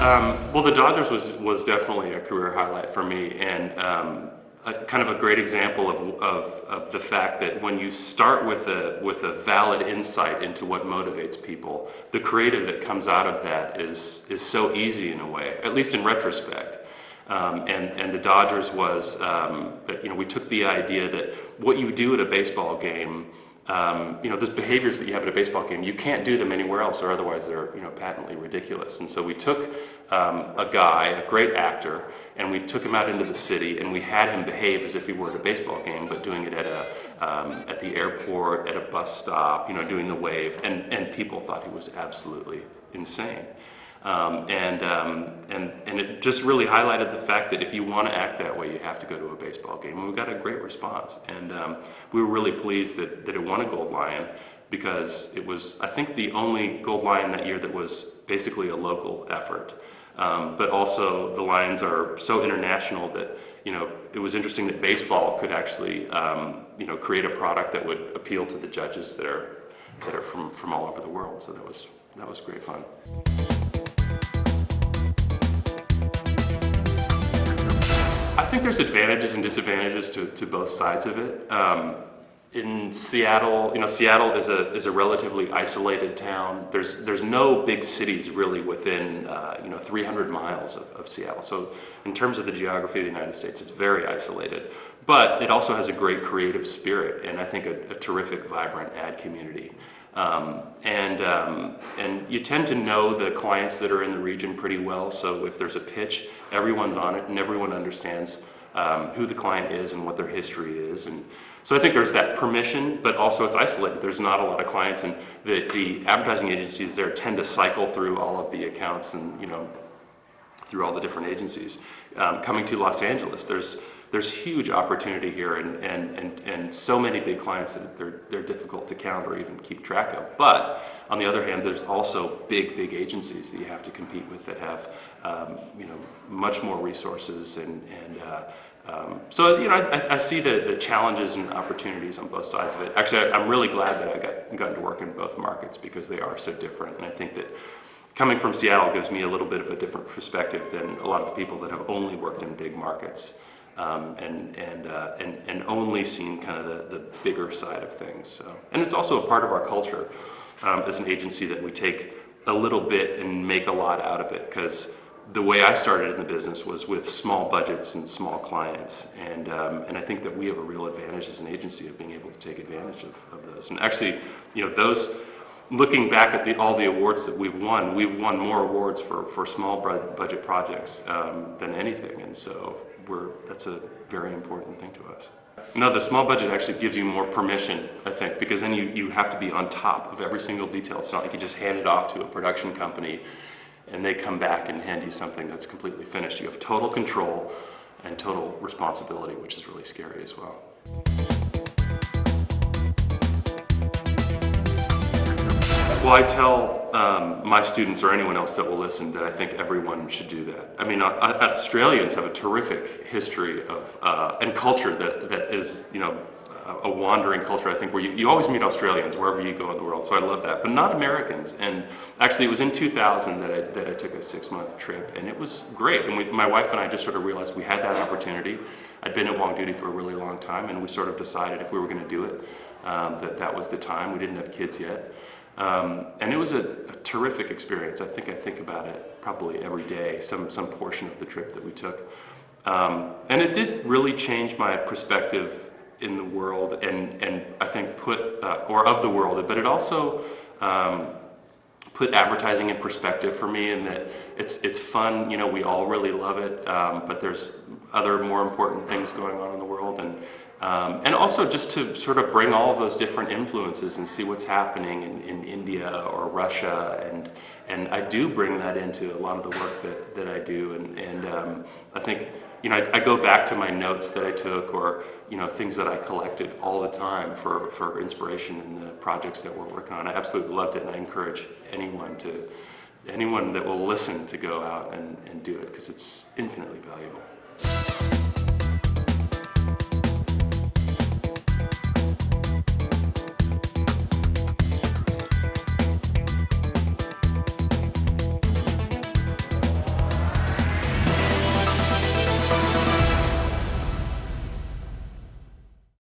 Well, the Dodgers was definitely a career highlight for me, and kind of a great example of the fact that when you start with a valid insight into what motivates people, the creative that comes out of that is so easy in a way, at least in retrospect. And the Dodgers was, we took the idea that what you do at a baseball game, those behaviors that you have at a baseball game, you can't do them anywhere else, or otherwise they're patently ridiculous. And so we took a guy, a great actor, and we took him out into the city, and we had him behave as if he were at a baseball game, but doing it at the airport, at a bus stop, doing the wave, and people thought he was absolutely insane. And it just really highlighted the fact that if you want to act that way, you have to go to a baseball game. And we got a great response. And we were really pleased that it won a Gold Lion, because it was, I think, the only Gold Lion that year that was basically a local effort. But also the Lions are so international that, it was interesting that baseball could actually, create a product that would appeal to the judges that are from all over the world. So that was great fun. I think there's advantages and disadvantages to both sides of it. In Seattle, Seattle is a relatively isolated town. There's no big cities really within 300 miles of Seattle. So in terms of the geography of the United States, it's very isolated. But it also has a great creative spirit, and I think a terrific, vibrant ad community. And you tend to know the clients that are in the region pretty well, so if there's a pitch, everyone's on it and everyone understands who the client is and what their history is. And so I think there's that permission, but also it's isolated. There's not a lot of clients, and the advertising agencies there tend to cycle through all of the accounts and through all the different agencies. Coming to Los Angeles, there's huge opportunity here, and so many big clients that they're difficult to count or even keep track of. But on the other hand, there's also big agencies that you have to compete with that have much more resources, so I see the challenges and opportunities on both sides of it. Actually, I'm really glad that I gotten to work in both markets, because they are so different, and I think that coming from Seattle gives me a little bit of a different perspective than a lot of the people that have only worked in big markets. And only seen kind of the bigger side of things. So, and it's also a part of our culture as an agency that we take a little bit and make a lot out of it, because the way I started in the business was with small budgets and small clients, and I think that we have a real advantage as an agency of being able to take advantage of those. And actually, those. Looking back at all the awards that we've won more awards for small budget projects than anything, and so that's a very important thing to us. No, the small budget actually gives you more permission, I think, because then you have to be on top of every single detail. It's not like you just hand it off to a production company and they come back and hand you something that's completely finished. You have total control and total responsibility, which is really scary as well. Well, I tell my students or anyone else that will listen that I think everyone should do that. I mean, Australians have a terrific history of and culture that is, a wandering culture, I think, where you always meet Australians wherever you go in the world. So I love that, but not Americans. And actually, it was in 2000 that I took a 6-month trip, and it was great. And my wife and I just sort of realized we had that opportunity. I'd been at Wong Doody for a really long time, and we sort of decided if we were going to do it, that was the time. We didn't have kids yet. And it was a terrific experience. I think about it probably every day, some portion of the trip that we took. And it did really change my perspective in the world, and I think of the world, but it also put advertising in perspective for me, in that it's fun, we all really love it, but there's other more important things going on in the world, and also just to sort of bring all of those different influences and see what's happening in India or Russia, and I do bring that into a lot of the work that I do, and I think I go back to my notes that I took, or things that I collected all the time for inspiration in the projects that we're working on. I absolutely loved it, and I encourage anyone that will listen to go out and do it, because it's infinitely valuable.